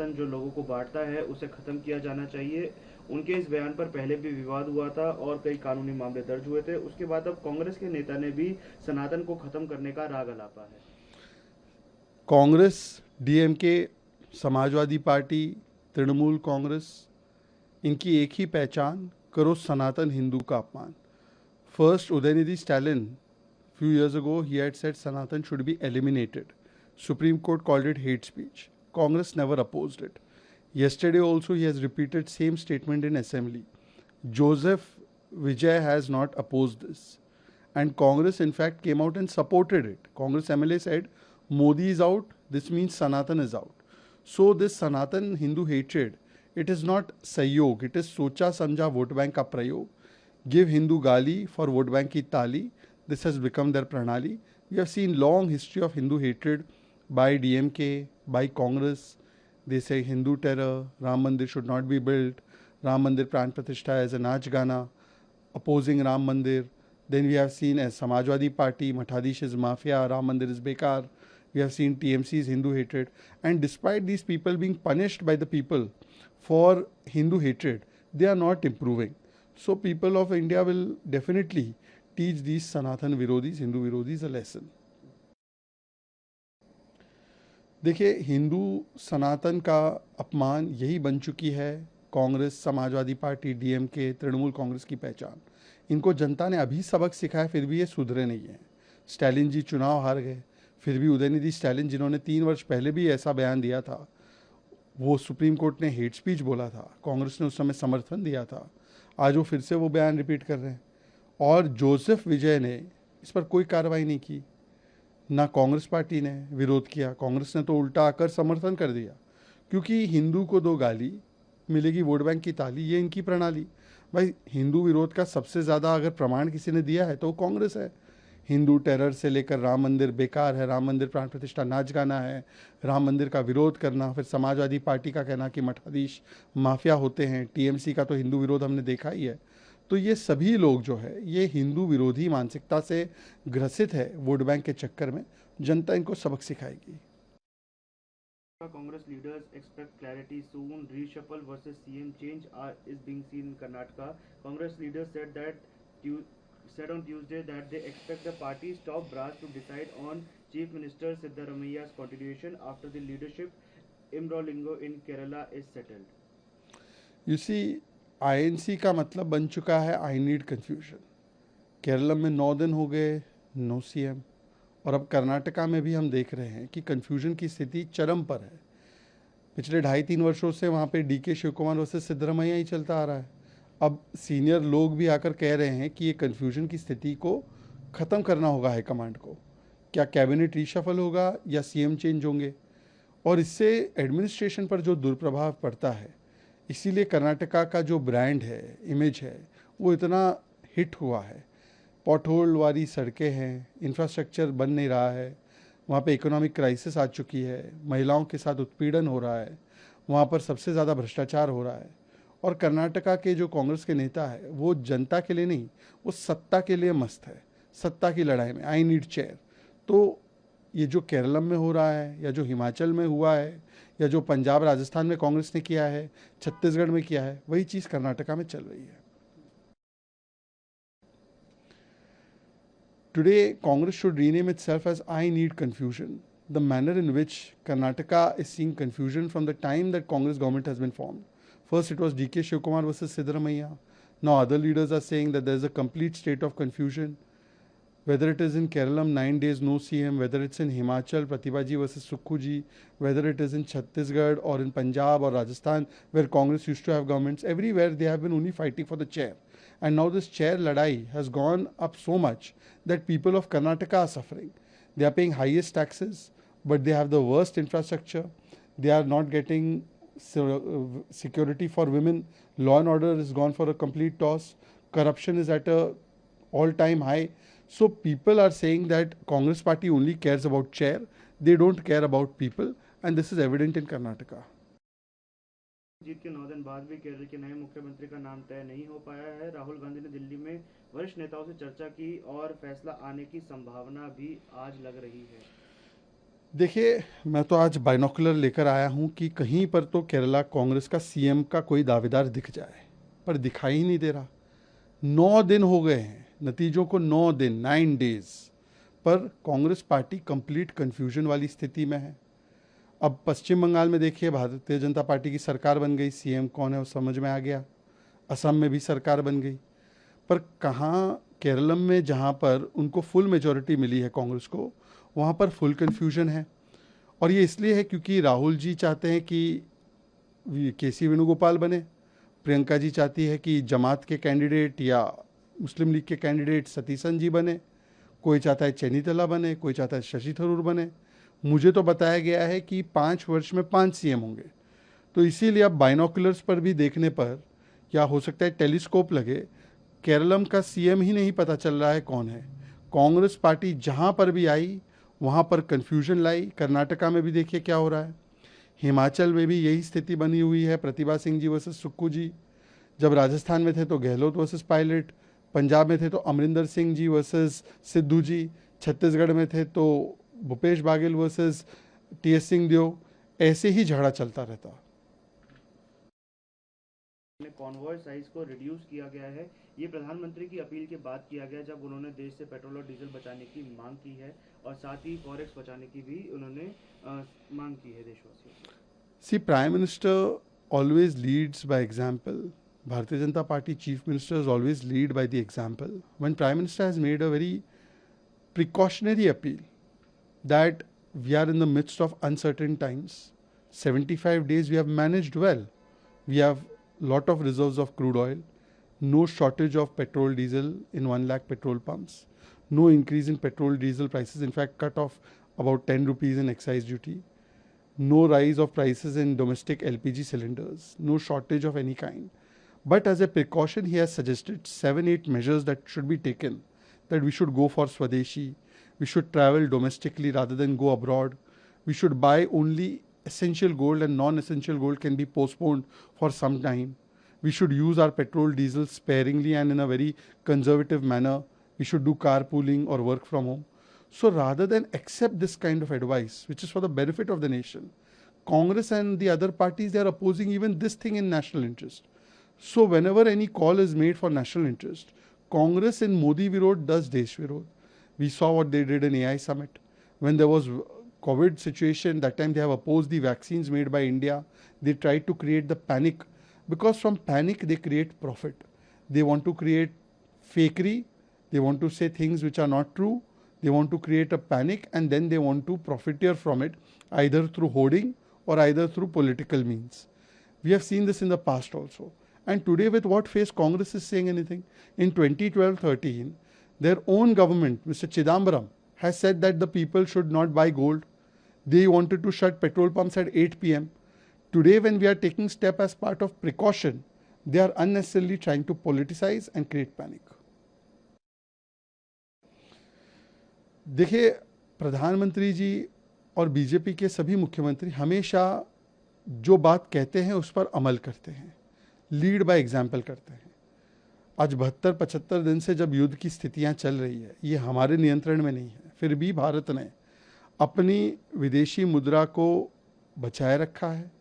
सनातन जो लोगों को बांटता है उसे खत्म किया जाना चाहिए। उनके इस बयान पर पहले भी विवाद हुआ था और कई कानूनी मामले दर्ज हुए थे। उसके बाद अब कांग्रेस के नेता ने भी सनातन को खत्म करने का राग अलापा है। कांग्रेस, डीएमके, समाजवादी पार्टी, तृणमूल कांग्रेस, इनकी एक ही पहचान, करो सनातन हिंदू का अपमान। First, Udhayanidhi Stalin, few years ago he had said Sanatan should be eliminated. Supreme Court called it hate speech. Congress never opposed it. Yesterday also he has repeated same statement in assembly. Joseph Vijay has not opposed this. And Congress in fact came out and supported it. Congress MLA said Modi is out, this means Sanatan is out. So this Sanatan Hindu hatred, it is not Sahyog, it is Socha Samjha vote bank ka prayog. Give Hindu gali for vote bank ki tali. This has become their pranali. We have seen long history of Hindu hatred by DMK, by Congress. They say Hindu terror, Ram Mandir should not be built, Ram Mandir Pran Pratishtha as a Nach Gana, opposing Ram Mandir. Then we have seen as Samajwadi Party, Mathadish is mafia, Ram Mandir is bekar. We have seen TMC's Hindu hatred. And despite these people being punished by the people for Hindu hatred, they are not improving. So people of India will definitely teach these Sanatan Virodhis, Hindu Virodhis a lesson. देखिए, हिंदू सनातन का अपमान यही बन चुकी है Congress, Samajwadi party, DMK, Trinamool Congress की पहचान। इनको जनता ने अभी सबक सिखाया, फिर भी ये सुधरे नहीं हैं। स्टैलिन जी चुनाव हार गए, फिर भी उदयनिधि स्टैलिन जिन्होंने 3 वर्ष पहले भी ऐसा बयान दिया था, वो सुप्रीम कोर्ट ने हेट स्पीच बोला था, कांग्रेस ने उस समय समर्थन दिया था, आज वो फिर से वो बयान रिपीट कर रहे हैं। और जोसेफ विजय ने इस पर कोई कार्रवाई नहीं की, ना कांग्रेस पार्टी ने विरोध किया, कांग्रेस ने तो उल्टा आकर समर्थन कर दिया, क्योंकि हिंदू को दो गाली मिलेगी वोट बैंक की ताली, ये इनकी प्रणाली। भाई, हिंदू विरोध का सबसे ज़्यादा अगर प्रमाण किसी ने दिया है तो कांग्रेस है। हिंदू टेरर से लेकर राम मंदिर बेकार है, राम मंदिर प्राण प्रतिष्ठा नाच गाना है, राम मंदिर का विरोध करना, फिर समाजवादी पार्टी का कहना कि मठाधीश माफिया होते हैं, टीएमसी का तो हिंदू विरोध हमने देखा ही है। तो ये सभी लोग जो है ये हिंदू विरोधी मानसिकता से ग्रसित है। वोट बैंक के चक्कर में जनता इनको सबक सिखाएगी। Congress leaders expect clarity soon. Reshuffle versus CM change is being seen in Karnataka. Congress leaders said on Tuesday that they expect the party's top brass to decide on Chief Minister Siddaramaia's continuation after the leadership imbroglio in Kerala is settled. You see, INC का मतलब बन चुका है I need confusion. Kerala में 9 दिन हो गए no CM, और अब कर्नाटका में भी हम देख रहे हैं कि कन्फ्यूजन की स्थिति चरम पर है। पिछले 2.5-3 वर्षों से वहाँ पे डीके शिव कुमार वर्सेस सिद्धरमैया ही चलता आ रहा है। अब सीनियर लोग भी आकर कह रहे हैं कि ये कन्फ्यूजन की स्थिति को ख़त्म करना होगा हाईकमांड को। क्या कैबिनेट रीशफल होगा या सीएम चेंज होंगे, और इससे एडमिनिस्ट्रेशन पर जो दुष्प्रभाव पड़ता है, इसीलिए कर्नाटका का जो ब्रांड है, इमेज है, वो इतना हिट हुआ है। पॉटहोल वाली सड़कें हैं, इंफ्रास्ट्रक्चर बन नहीं रहा है, वहाँ पे इकोनॉमिक क्राइसिस आ चुकी है, महिलाओं के साथ उत्पीड़न हो रहा है, वहाँ पर सबसे ज़्यादा भ्रष्टाचार हो रहा है। और कर्नाटका के जो कांग्रेस के नेता है वो जनता के लिए नहीं, वो सत्ता के लिए मस्त है, सत्ता की लड़ाई में आई नीड चेयर। तो ये जो केरलम में हो रहा है, या जो हिमाचल में हुआ है, या जो पंजाब राजस्थान में कांग्रेस ने किया है, छत्तीसगढ़ में किया है, वही चीज़ कर्नाटका में चल रही है। Today, Congress should rename itself as I Need Confusion. The manner in which Karnataka is seeing confusion from the time that Congress government has been formed. First, it was DK Shivkumar versus Siddaramaiya. Now, other leaders are saying that there is a complete state of confusion. Whether it is in Kerala, 9 days no CM, whether it's in Himachal, Pratibha ji versus Sukhu ji, whether it is in Chhattisgarh or in Punjab or Rajasthan, where Congress used to have governments, everywhere they have been only fighting for the chair. And now this chair ladai has gone up so much that people of Karnataka are suffering. They are paying highest taxes, but they have the worst infrastructure. They are not getting security for women. Law and order is gone for a complete toss. Corruption is at a all-time high. So people are saying that Congress party only cares about chair. They don't care about people, and this is evident in Karnataka. जीत के 9 दिन बाद भी केरल के नए मुख्यमंत्री का नाम तय नहीं हो पाया है। राहुल गांधी ने दिल्ली में वरिष्ठ नेताओं से चर्चा की और फैसला आने की संभावना भी आज लग रही है। देखिए, मैं तो आज बाइनोकुलर लेकर आया हूँ कि कहीं पर तो केरला कांग्रेस का सीएम का कोई दावेदार दिख जाए, पर दिखाई ही नहीं दे रहा। 9 दिन हो गए हैं नतीजों को, 9 दिन, 9 डेज, पर कांग्रेस पार्टी कंप्लीट कंफ्यूजन वाली स्थिति में है। अब पश्चिम बंगाल में देखिए, भारतीय जनता पार्टी की सरकार बन गई, सीएम कौन है वो समझ में आ गया। असम में भी सरकार बन गई, पर कहाँ केरलम में जहाँ पर उनको फुल मेजॉरिटी मिली है कांग्रेस को, वहाँ पर फुल कन्फ्यूजन है। और ये इसलिए है क्योंकि राहुल जी चाहते हैं कि केसी वेणुगोपाल बने, प्रियंका जी चाहती है कि जमात के कैंडिडेट या मुस्लिम लीग के कैंडिडेट सतीशन जी बने, कोई चाहता है चेन्नीतला बने, कोई चाहता है शशि थरूर बने। मुझे तो बताया गया है कि 5 वर्ष में 5 सीएम होंगे। तो इसीलिए अब बाइनोकुलर्स पर भी देखने पर, या हो सकता है टेलीस्कोप लगे, केरलम का सीएम ही नहीं पता चल रहा है कौन है। कांग्रेस पार्टी जहाँ पर भी आई वहाँ पर कन्फ्यूजन लाई। कर्नाटका में भी देखिए क्या हो रहा है, हिमाचल में भी यही स्थिति बनी हुई है, प्रतिभा सिंह जी वर्सेस सुक्खू जी। जब राजस्थान में थे तो गहलोत वर्सेस पायलट, पंजाब में थे तो अमरिंदर सिंह जी वर्सेस सिद्धू जी, छत्तीसगढ़ में थे तो भूपेश बाघेल वर्सेस टीएस सिंहदेव। ऐसे ही झगड़ा चलता रहता। कॉन्वॉय साइज को रिड्यूस किया गया है। ये प्रधानमंत्री की अपील के बाद किया गया जब उन्होंने देश से पेट्रोल और डीजल बचाने की मांग की है और साथ ही फॉरेक्स बचाने की भी उन्होंने मांग की है देशवासियों से। See, prime minister always leads by example. Bharatiya Janata Party chief ministers always lead by the example. When Prime Minister has made a very precautionary appeal that we are in the midst of uncertain times, 75 days we have managed well. We have lot of reserves of crude oil, no shortage of petrol diesel in 1 lakh petrol pumps, no increase in petrol diesel prices, in fact cut off about 10 rupees in excise duty, no rise of prices in domestic LPG cylinders, no shortage of any kind. But as a precaution, he has suggested 7-8 measures that should be taken, that we should go for Swadeshi, we should travel domestically rather than go abroad, we should buy only essential gold and non-essential gold can be postponed for some time. We should use our petrol, diesel sparingly and in a very conservative manner. We should do carpooling or work from home. So rather than accept this kind of advice, which is for the benefit of the nation, Congress and the other parties, they are opposing even this thing in national interest. So whenever any call is made for national interest, Congress in Modi Virod does Desh Virod. We saw what they did in AI Summit. When there was COVID situation, that time they have opposed the vaccines made by India. They tried to create the panic, because from panic they create profit. They want to create fakery. They want to say things which are not true. They want to create a panic and then they want to profiteer from it, either through hoarding or either through political means. We have seen this in the past also. And today, with what face Congress is saying anything? In 2012-13, their own government, Mr. Chidambaram, has said that the people should not buy gold. They wanted to shut petrol pumps at 8 p.m. Today, when we are taking step as part of precaution, they are unnecessarily trying to politicize and create panic. देखिए, प्रधानमंत्री जी और BJP के सभी मुख्यमंत्री हमेशा जो बात कहते हैं उस पर अमल करते हैं, लीड बाय एग्जाम्पल करते हैं। आज 72-75 दिन से जब युद्ध की स्थितियां चल रही है, ये हमारे नियंत्रण में नहीं है, फिर भी भारत ने अपनी विदेशी मुद्रा को बचाए रखा है।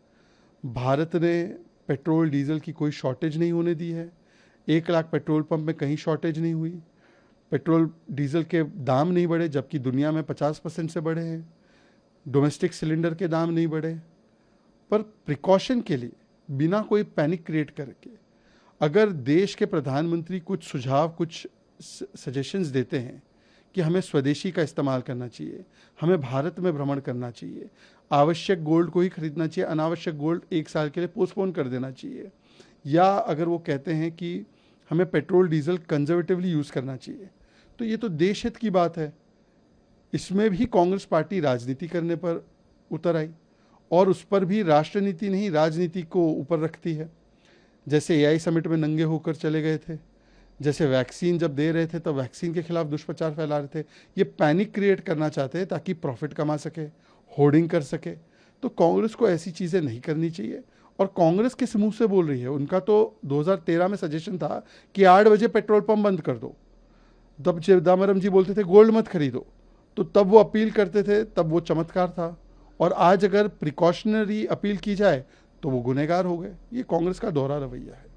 भारत ने पेट्रोल डीजल की कोई शॉर्टेज नहीं होने दी है। 1 लाख पेट्रोल पंप में कहीं शॉर्टेज नहीं हुई। पेट्रोल डीजल के दाम नहीं बढ़े, जबकि दुनिया में 50% से बढ़े हैं। डोमेस्टिक सिलेंडर के दाम नहीं बढ़े। पर प्रिकॉशन के लिए, बिना कोई पैनिक क्रिएट करके, अगर देश के प्रधानमंत्री कुछ सुझाव, कुछ सजेशंस देते हैं कि हमें स्वदेशी का इस्तेमाल करना चाहिए, हमें भारत में भ्रमण करना चाहिए, आवश्यक गोल्ड को ही खरीदना चाहिए, अनावश्यक गोल्ड 1 साल के लिए पोस्टपोन कर देना चाहिए, या अगर वो कहते हैं कि हमें पेट्रोल डीजल कंजर्वेटिवली यूज़ करना चाहिए, तो ये तो देश हित की बात है। इसमें भी कांग्रेस पार्टी राजनीति करने पर उतर आई और उस पर भी राष्ट्रनीति नहीं, राजनीति को ऊपर रखती है। जैसे एआई समिट में नंगे होकर चले गए थे, जैसे वैक्सीन जब दे रहे थे तब वैक्सीन के खिलाफ दुष्प्रचार फैला रहे थे। ये पैनिक क्रिएट करना चाहते हैं ताकि प्रॉफिट कमा सके, होर्डिंग कर सके। तो कांग्रेस को ऐसी चीज़ें नहीं करनी चाहिए। और कांग्रेस किस मुंह से बोल रही है? उनका तो 2013 में सजेशन था कि 8 बजे पेट्रोल पंप बंद कर दो। तब चिदम्बरम जी बोलते थे गोल्ड मत खरीदो, तो तब वो अपील करते थे, तब वो चमत्कार था, और आज अगर प्रिकॉशनरी अपील की जाए तो वो गुनहगार हो गए। ये कांग्रेस का दोहरा रवैया है।